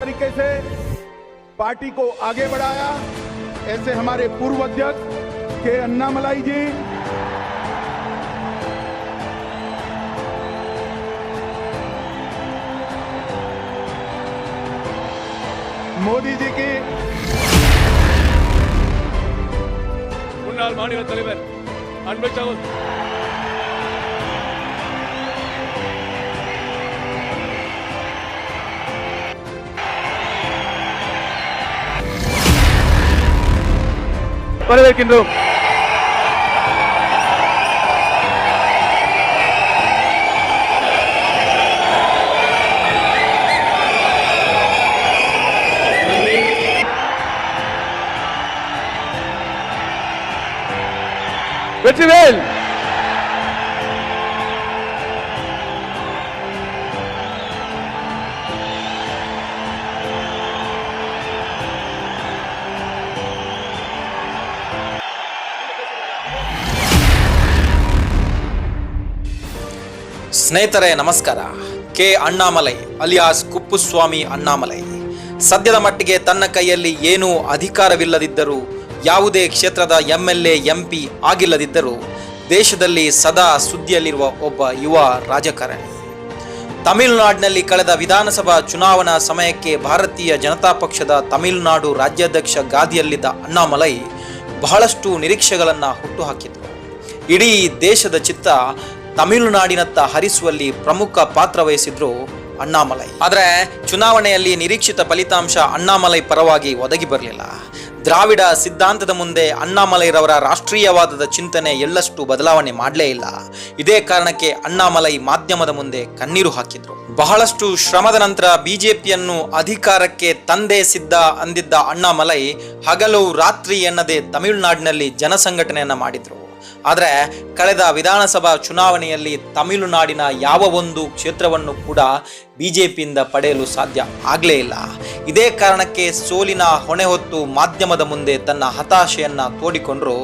तरीके से पार्टी को आगे बढ़ाया। ऐसे हमारे पूर्व अध्यक्ष के अन्नामलाई जी, मोदी जी की முன்னாள் மாநில தலைவர் அன்பை சகோதரர் வரவேற்கின்றோம். வெற்றிவேல். ಸ್ನೇಹಿತರೆ ನಮಸ್ಕಾರ. ಕೆ ಅಣ್ಣಾಮಲೈ ಅಲಿಯಾಸ್ ಕುಪ್ಪುಸ್ವಾಮಿ ಅಣ್ಣಾಮಲೈ ಸದ್ಯದ ಮಟ್ಟಿಗೆ ತನ್ನ ಕೈಯಲ್ಲಿ ಏನೂ ಅಧಿಕಾರವಿಲ್ಲದಿದ್ದರೂ, ಯಾವುದೇ ಕ್ಷೇತ್ರದ MLA MP ಆಗಿಲ್ಲದಿದ್ದರೂ ದೇಶದಲ್ಲಿ ಸದಾ ಸುದ್ದಿಯಲ್ಲಿರುವ ಒಬ್ಬ ಯುವ ರಾಜಕಾರಣಿ. ತಮಿಳುನಾಡಿನಲ್ಲಿ ಕಳೆದ ವಿಧಾನಸಭಾ ಚುನಾವಣಾ ಸಮಯಕ್ಕೆ ಭಾರತೀಯ ಜನತಾ ಪಕ್ಷದ ತಮಿಳುನಾಡು ರಾಜ್ಯಾಧ್ಯಕ್ಷ ಗಾದಿಯಲ್ಲಿದ್ದ ಅಣ್ಣಾಮಲೈ ಬಹಳಷ್ಟು ನಿರೀಕ್ಷೆಗಳನ್ನು ಹುಟ್ಟುಹಾಕಿದರು. ಇಡೀ ದೇಶದ ಚಿತ್ತ ತಮಿಳುನಾಡಿನತ್ತ ಹರಿಸುವಲ್ಲಿ ಪ್ರಮುಖ ಪಾತ್ರ ವಹಿಸಿದ್ರು ಅಣ್ಣಾಮಲೈ. ಆದರೆ ಚುನಾವಣೆಯಲ್ಲಿ ನಿರೀಕ್ಷಿತ ಫಲಿತಾಂಶ ಅಣ್ಣಾಮಲೈ ಪರವಾಗಿ ಒದಗಿ ಬರಲಿಲ್ಲ. ದ್ರಾವಿಡ ಸಿದ್ಧಾಂತದ ಮುಂದೆ ಅಣ್ಣಾಮಲೈರವರ ರಾಷ್ಟ್ರೀಯವಾದದ ಚಿಂತನೆ ಎಳ್ಳಷ್ಟು ಬದಲಾವಣೆ ಮಾಡಲೇ ಇಲ್ಲ. ಇದೇ ಕಾರಣಕ್ಕೆ ಅಣ್ಣಾಮಲೈ ಮಾಧ್ಯಮದ ಮುಂದೆ ಕಣ್ಣೀರು ಹಾಕಿದ್ರು. ಬಹಳಷ್ಟು ಶ್ರಮದ ನಂತರ ಬಿಜೆಪಿಯನ್ನು ಅಧಿಕಾರಕ್ಕೆ ತಂದೆ ಸಿದ್ಧ ಅಂದಿದ್ದ ಅಣ್ಣಾಮಲೈ ಹಗಲು ರಾತ್ರಿ ಎನ್ನದೆ ತಮಿಳುನಾಡಿನಲ್ಲಿ ಜನಸಂಘಟನೆಯನ್ನ ಮಾಡಿದ್ರು. ಆದರೆ ಕಳೆದ ವಿಧಾನಸಭಾ ಚುನಾವಣೆಯಲ್ಲಿ ತಮಿಳುನಾಡಿನ ಯಾವ ಒಂದು ಕ್ಷೇತ್ರವನ್ನು ಕೂಡ ಬಿಜೆಪಿಯಿಂದ ಪಡೆಯಲು ಸಾಧ್ಯ ಆಗಲೇ ಇಲ್ಲ. ಇದೇ ಕಾರಣಕ್ಕೆ ಸೋಲಿನ ಹೊಣೆ ಹೊತ್ತು ಮಾಧ್ಯಮದ ಮುಂದೆ ತನ್ನ ಹತಾಶೆಯನ್ನ ತೋಡಿಕೊಂಡ್ರು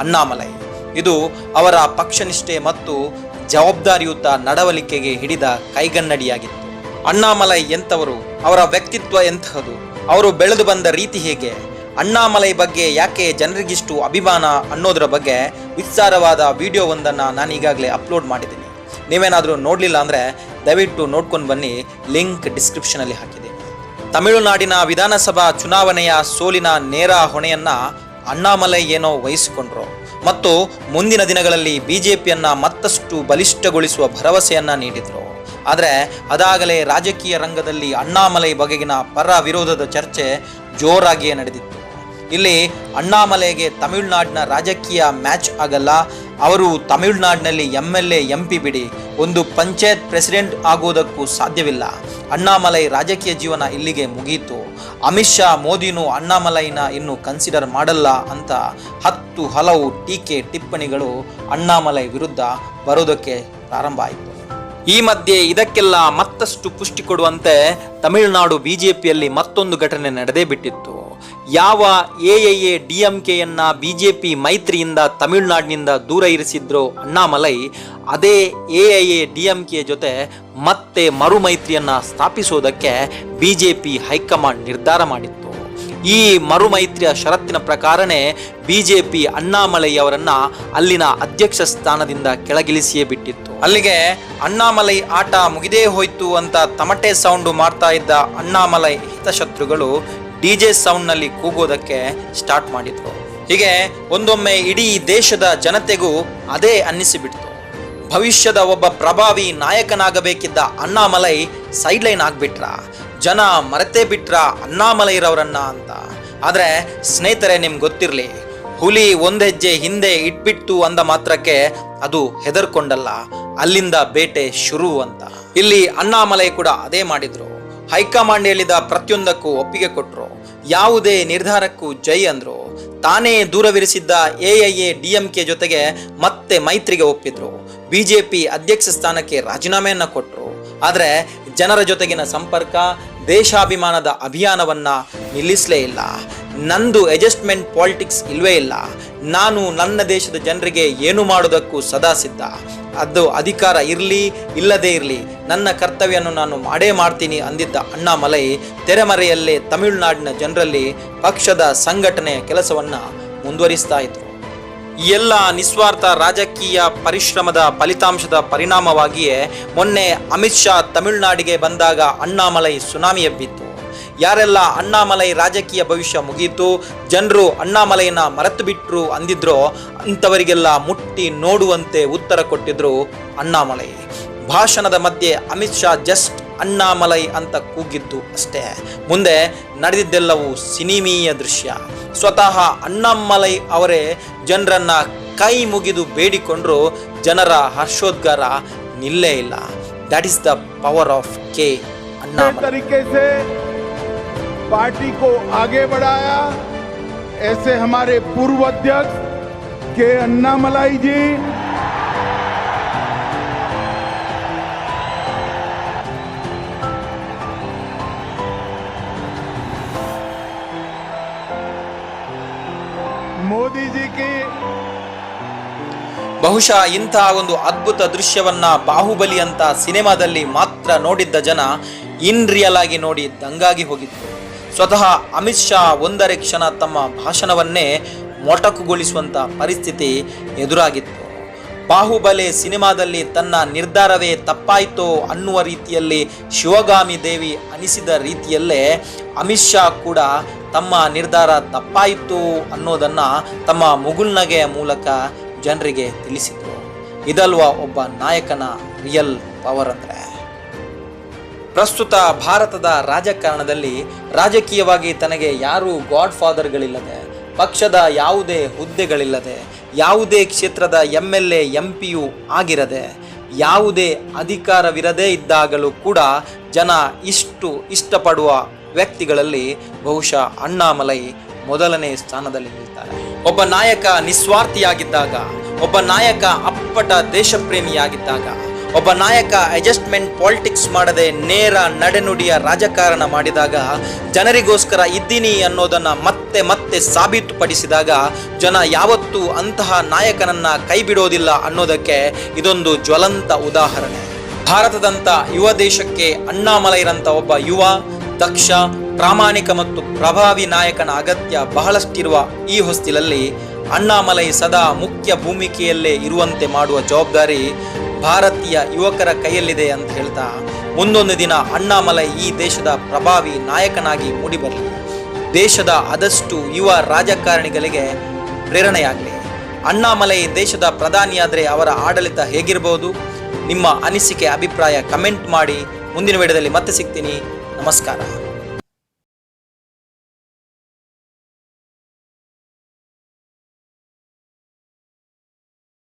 ಅಣ್ಣಾಮಲೈ. ಇದು ಅವರ ಪಕ್ಷನಿಷ್ಠೆ ಮತ್ತು ಜವಾಬ್ದಾರಿಯುತ ನಡವಳಿಕೆಗೆ ಹಿಡಿದ ಕೈಗನ್ನಡಿಯಾಗಿತ್ತು. ಅಣ್ಣಾಮಲೈ ಎಂಥವರು, ಅವರ ವ್ಯಕ್ತಿತ್ವ ಎಂತಹದು, ಅವರು ಬೆಳೆದು ಬಂದ ರೀತಿ ಹೇಗೆ, ಅಣ್ಣಾಮಲೈ ಬಗ್ಗೆ ಯಾಕೆ ಜನರಿಗಿಷ್ಟು ಅಭಿಮಾನ ಅನ್ನೋದರ ಬಗ್ಗೆ ವಿಸ್ತಾರವಾದ ವಿಡಿಯೋವೊಂದನ್ನು ನಾನು ಈಗಾಗಲೇ ಅಪ್ಲೋಡ್ ಮಾಡಿದ್ದೀನಿ. ನೀವೇನಾದರೂ ನೋಡಲಿಲ್ಲ ಅಂದರೆ ದಯವಿಟ್ಟು ನೋಡ್ಕೊಂಡು ಬನ್ನಿ, ಲಿಂಕ್ ಡಿಸ್ಕ್ರಿಪ್ಷನಲ್ಲಿ ಹಾಕಿದ್ದೀನಿ. ತಮಿಳುನಾಡಿನ ವಿಧಾನಸಭಾ ಚುನಾವಣೆಯ ಸೋಲಿನ ನೇರ ಹೊಣೆಯನ್ನು ಅಣ್ಣಾಮಲೈ ಏನೋ ವಹಿಸಿಕೊಂಡ್ರು ಮತ್ತು ಮುಂದಿನ ದಿನಗಳಲ್ಲಿ ಬಿಜೆಪಿಯನ್ನು ಮತ್ತಷ್ಟು ಬಲಿಷ್ಠಗೊಳಿಸುವ ಭರವಸೆಯನ್ನು ನೀಡಿದರು. ಆದರೆ ಅದಾಗಲೇ ರಾಜಕೀಯ ರಂಗದಲ್ಲಿ ಅಣ್ಣಾಮಲೈ ಬಗೆಗಿನ ಪರ ವಿರೋಧದ ಚರ್ಚೆ ಜೋರಾಗಿಯೇ ನಡೆದಿತ್ತು. ಇಲ್ಲಿ ಅಣ್ಣಾಮಲೈಗೆ ತಮಿಳುನಾಡಿನ ರಾಜಕೀಯ ಮ್ಯಾಚ್ ಆಗಲ್ಲ. ಅವರು ತಮಿಳುನಾಡಿನಲ್ಲಿ MLA MP ಬಿಡಿ ಒಂದು ಪಂಚಾಯತ್ ಪ್ರೆಸಿಡೆಂಟ್ ಆಗುವುದಕ್ಕೂ ಸಾಧ್ಯವಿಲ್ಲ. ಅಣ್ಣಾಮಲೈ ರಾಜಕೀಯ ಜೀವನ ಇಲ್ಲಿಗೆ ಮುಗಿಯಿತು. ಅಮಿತ್ ಶಾ, ಮೋದಿನೂ ಅಣ್ಣಾಮಲೈನ ಇನ್ನು ಕನ್ಸಿಡರ್ ಮಾಡಲ್ಲ ಅಂತ ಹಲವು ಟೀಕೆ ಟಿಪ್ಪಣಿಗಳು ಅಣ್ಣಾಮಲೈ ವಿರುದ್ಧ ಬರೋದಕ್ಕೆ ಪ್ರಾರಂಭ ಆಯಿತು. ಈ ಮಧ್ಯೆ ಇದಕ್ಕೆಲ್ಲ ಮತ್ತಷ್ಟು ಪುಷ್ಟಿ ಕೊಡುವಂತೆ ತಮಿಳುನಾಡು ಬಿಜೆಪಿಯಲ್ಲಿ ಮತ್ತೊಂದು ಘಟನೆ ನಡೆದೇ ಬಿಟ್ಟಿತ್ತು. ಯಾವ AIA DMKಯನ್ನ ಬಿಜೆಪಿ ಮೈತ್ರಿಯಿಂದ ತಮಿಳುನಾಡಿನಿಂದ ದೂರ ಇರಿಸಿದ್ರೋ ಅಣ್ಣಾಮಲೈ, ಅದೇ AIA DMK ಜೊತೆ ಮತ್ತೆ ಮರು ಮೈತ್ರಿಯನ್ನ ಸ್ಥಾಪಿಸೋದಕ್ಕೆ ಬಿಜೆಪಿ ಹೈಕಮಾಂಡ್ ನಿರ್ಧಾರ ಮಾಡಿತ್ತು. ಈ ಮರು ಮೈತ್ರಿಯ ಷರತ್ತಿನ ಪ್ರಕಾರನೇ ಬಿಜೆಪಿ ಅಣ್ಣಾಮಲೈ ಅವರನ್ನ ಅಲ್ಲಿನ ಅಧ್ಯಕ್ಷ ಸ್ಥಾನದಿಂದ ಕೆಳಗಿಳಿಸಿಯೇ ಬಿಟ್ಟಿತ್ತು. ಅಲ್ಲಿಗೆ ಅಣ್ಣಾಮಲೈ ಆಟ ಮುಗಿದೇ ಹೋಯ್ತು ಅಂತ ತಮಟೆ ಸೌಂಡು ಮಾಡ್ತಾ ಇದ್ದ ಅಣ್ಣಾಮಲೈ ಹಿತಶತ್ರುಗಳು DJ ಸೌಂಡ್ನಲ್ಲಿ ಕೂಗೋದಕ್ಕೆ ಸ್ಟಾರ್ಟ್ ಮಾಡಿದ್ರು. ಹೀಗೆ ಒಂದೊಮ್ಮೆ ಇಡೀ ದೇಶದ ಜನತೆಗೂ ಅದೇ ಅನ್ನಿಸಿಬಿಡ್ತು. ಭವಿಷ್ಯದ ಒಬ್ಬ ಪ್ರಭಾವಿ ನಾಯಕನಾಗಬೇಕಿದ್ದ ಅಣ್ಣಾಮಲೈ ಸೈಡ್ಲೈನ್ ಆಗ್ಬಿಟ್ರ, ಜನ ಮರೆತೇ ಬಿಟ್ರ ಅಣ್ಣಾಮಲೈರವರನ್ನ ಅಂತ. ಆದರೆ ಸ್ನೇಹಿತರೆ, ನಿಮ್ಗೆ ಗೊತ್ತಿರಲಿ, ಹುಲಿ ಒಂದ್ ಹೆಜ್ಜೆ ಹಿಂದೆ ಇಟ್ಬಿಟ್ಟು ಅಂದ ಮಾತ್ರಕ್ಕೆ ಅದು ಹೆದರ್ಕೊಂಡಲ್ಲ, ಅಲ್ಲಿಂದ ಬೇಟೆ ಶುರು ಅಂತ. ಇಲ್ಲಿ ಅಣ್ಣಾಮಲೈ ಕೂಡ ಅದೇ ಮಾಡಿದ್ರು. ಹೈಕಮಾಂಡ್ ಹೇಳಿದ ಪ್ರತಿಯೊಂದಕ್ಕೂ ಒಪ್ಪಿಗೆ ಕೊಟ್ಟರು, ಯಾವುದೇ ನಿರ್ಧಾರಕ್ಕೂ ಜೈ ಅಂದ್ರು. ತಾನೇ ದೂರವಿರಿಸಿದ್ದ AIA DMK ಜೊತೆಗೆ ಮತ್ತೆ ಮೈತ್ರಿಗೆ ಒಪ್ಪಿದ್ರು. ಬಿಜೆಪಿ ಅಧ್ಯಕ್ಷ ಸ್ಥಾನಕ್ಕೆ ರಾಜೀನಾಮೆಯನ್ನ ಕೊಟ್ಟರು. ಆದರೆ ಜನರ ಜೊತೆಗಿನ ಸಂಪರ್ಕ, ದೇಶಾಭಿಮಾನದ ಅಭಿಯಾನವನ್ನ ನಿಲ್ಲಿಸಲೇ ಇಲ್ಲ. ನಂದು ಅಡ್ಜಸ್ಟ್ಮೆಂಟ್ ಪಾಲಿಟಿಕ್ಸ್ ಇಲ್ವೇ ಇಲ್ಲ. ನಾನು ನನ್ನ ದೇಶದ ಜನರಿಗೆ ಏನು ಮಾಡೋದಕ್ಕೂ ಸದಾ ಸಿದ್ಧ. ಅದು ಅಧಿಕಾರ ಇರಲಿ ಇಲ್ಲದೇ ಇರಲಿ ನನ್ನ ಕರ್ತವ್ಯವನ್ನು ನಾನು ಮಾಡೇ ಮಾಡ್ತೀನಿ ಅಂದಿದ್ದ ಅಣ್ಣಾಮಲೈ ತೆರೆಮರೆಯಲ್ಲೇ ತಮಿಳುನಾಡಿನ ಜನರಲ್ಲಿ ಪಕ್ಷದ ಸಂಘಟನೆಯ ಕೆಲಸವನ್ನು ಮುಂದುವರಿಸ್ತಾ ಇದ್ರು. ಈ ಎಲ್ಲ ನಿಸ್ವಾರ್ಥ ರಾಜಕೀಯ ಪರಿಶ್ರಮದ ಫಲಿತಾಂಶದ ಪರಿಣಾಮವಾಗಿಯೇ ಮೊನ್ನೆ ಅಮಿತ್ ಶಾ ತಮಿಳುನಾಡಿಗೆ ಬಂದಾಗ ಅಣ್ಣಾಮಲೈ ಸುನಾಮಿ ಎಬ್ಬಿತ್ತು. ಯಾರೆಲ್ಲ ಅಣ್ಣಾಮಲೈ ರಾಜಕೀಯ ಭವಿಷ್ಯ ಮುಗೀತು, ಜನರು ಅಣ್ಣಾಮಲೈನ ಮರೆತು ಬಿಟ್ರು ಅಂದಿದ್ರೋ ಅಂಥವರಿಗೆಲ್ಲ ಮುಟ್ಟಿ ನೋಡುವಂತೆ ಉತ್ತರ ಕೊಟ್ಟಿದ್ರು ಅಣ್ಣಾಮಲೈ. ಭಾಷಣದ ಮಧ್ಯೆ ಅಮಿತ್ ಶಾ ಜಸ್ಟ್ ಅಣ್ಣಾಮಲೈ ಅಂತ ಕೂಗಿದ್ದು ಅಷ್ಟೇ. ಮುಂದೆ ನಡೆದಿದ್ದೆಲ್ಲವೂ ಸಿನಿಮೀಯ ದೃಶ್ಯ. ಸ್ವತಃ ಅಣ್ಣಾಮಲೈ ಅವರೇ ಜನರನ್ನ ಕೈ ಮುಗಿದು ಬೇಡಿಕೊಂಡ್ರು ಜನರ ಹರ್ಷೋದ್ಗಾರ ನಿಲ್ಲೇ ಇಲ್ಲ. That is the power of के अन्नामलई. तरीके से पार्टी को आगे बढ़ाया, ऐसे हमारे पूर्व अध्यक्ष के अन्नामलई जी, मोदी जी की ಬಹುಶಃ ಇಂತಹ ಒಂದು ಅದ್ಭುತ ದೃಶ್ಯವನ್ನ ಬಾಹುಬಲಿ ಅಂತ ಸಿನಿಮಾದಲ್ಲಿ ಮಾತ್ರ ನೋಡಿದ್ದ ಜನ ಇನ್ ರಿಯಲ್ ಆಗಿ ನೋಡಿ ದಂಗಾಗಿ ಹೋಗಿದ್ರು. ಸ್ವತಃ ಅಮಿತ್ ಶಾ ಒಂದರೆ ಕ್ಷಣ ತಮ್ಮ ಭಾಷಣವನ್ನೇ ಮೊಟಕುಗೊಳಿಸುವಂತ ಪರಿಸ್ಥಿತಿ ಎದುರಾಗಿತ್ತು. ಬಾಹುಬಲಿ ಸಿನಿಮಾದಲ್ಲಿ ತನ್ನ ನಿರ್ಧಾರವೇ ತಪ್ಪಾಯಿತೋ ಅನ್ನುವ ರೀತಿಯಲ್ಲಿ ಶಿವಗಾಮಿ ದೇವಿ ಅನಿಸಿದ ರೀತಿಯಲ್ಲೇ ಅಮಿತ್ ಶಾ ಕೂಡ ತಮ್ಮ ನಿರ್ಧಾರ ತಪ್ಪಾಯಿತು ಅನ್ನೋದನ್ನ ತಮ್ಮ ಮುಗುಳ್ನಗೆಯ ಮೂಲಕ ಜನರಿಗೆ ತಿಳಿಸಿದ್ರು. ಇದಲ್ವಾ ಒಬ್ಬ ನಾಯಕನ ರಿಯಲ್ ಪವರ್ ಅಂದ್ರೆ. ಪ್ರಸ್ತುತ ಭಾರತದ ರಾಜಕಾರಣದಲ್ಲಿ ರಾಜಕೀಯವಾಗಿ ತನಗೆ ಯಾರೂ ಗಾಡ್ ಫಾದರ್ಗಳಿಲ್ಲದೆ, ಪಕ್ಷದ ಯಾವುದೇ ಹುದ್ದೆಗಳಿಲ್ಲದೆ, ಯಾವುದೇ ಕ್ಷೇತ್ರದ MLA MP ಆಗಿರದೆ, ಯಾವುದೇ ಅಧಿಕಾರವಿರದೇ ಇದ್ದಾಗಲೂ ಕೂಡ ಜನ ಇಷ್ಟಪಡುವ ವ್ಯಕ್ತಿಗಳಲ್ಲಿ ಬಹುಶಃ ಅಣ್ಣಾಮಲೈ ಮೊದಲನೇ ಸ್ಥಾನದಲ್ಲಿ ನಿಲ್ತಾರೆ. ಒಬ್ಬ ನಾಯಕ ನಿಸ್ವಾರ್ಥಿಯಾಗಿದ್ದಾಗ, ಒಬ್ಬ ನಾಯಕ ಅಪ್ಪಟ ದೇಶಪ್ರೇಮಿಯಾಗಿದ್ದಾಗ, ಒಬ್ಬ ನಾಯಕ ಅಡ್ಜಸ್ಟ್ಮೆಂಟ್ ಪಾಲಿಟಿಕ್ಸ್ ಮಾಡದೆ ನೇರ ನಡೆನುಡಿಯ ರಾಜಕಾರಣ ಮಾಡಿದಾಗ, ಜನರಿಗೋಸ್ಕರ ಇದ್ದೀನಿ ಅನ್ನೋದನ್ನ ಮತ್ತೆ ಮತ್ತೆ ಸಾಬೀತುಪಡಿಸಿದಾಗ ಜನ ಯಾವತ್ತೂ ಅಂತಹ ನಾಯಕನನ್ನ ಕೈ ಬಿಡೋದಿಲ್ಲ ಅನ್ನೋದಕ್ಕೆ ಇದೊಂದು ಜ್ವಲಂತ ಉದಾಹರಣೆ. ಭಾರತದಂತ ಯುವ ದೇಶಕ್ಕೆ ಅಣ್ಣಾಮಲೈರಂತ ಒಬ್ಬ ಯುವ, ದಕ್ಷ, ಪ್ರಾಮಾಣಿಕ ಮತ್ತು ಪ್ರಭಾವಿ ನಾಯಕನ ಅಗತ್ಯ ಬಹಳಷ್ಟಿರುವ ಈ ಹೊಸ್ತಿಲಲ್ಲಿ ಅಣ್ಣಾಮಲೈ ಸದಾ ಮುಖ್ಯ ಭೂಮಿಕೆಯಲ್ಲೇ ಇರುವಂತೆ ಮಾಡುವ ಜವಾಬ್ದಾರಿ ಭಾರತೀಯ ಯುವಕರ ಕೈಯಲ್ಲಿದೆ ಅಂತ ಹೇಳ್ತಾ, ಮುಂದೊಂದು ದಿನ ಅಣ್ಣಾಮಲೈ ಈ ದೇಶದ ಪ್ರಭಾವಿ ನಾಯಕನಾಗಿ ಮೂಡಿಬರಲಿ, ದೇಶದ ಆದಷ್ಟು ಯುವ ರಾಜಕಾರಣಿಗಳಿಗೆ ಪ್ರೇರಣೆಯಾಗಲಿ. ಅಣ್ಣಾಮಲೈ ದೇಶದ ಪ್ರಧಾನಿಯಾದರೆ ಅವರ ಆಡಳಿತ ಹೇಗಿರಬಹುದು? ನಿಮ್ಮ ಅನಿಸಿಕೆ, ಅಭಿಪ್ರಾಯ ಕಮೆಂಟ್ ಮಾಡಿ. ಮುಂದಿನ ವಿಡಿಯೋದಲ್ಲಿ ಮತ್ತೆ ಸಿಗ್ತೀನಿ. ನಮಸ್ಕಾರ.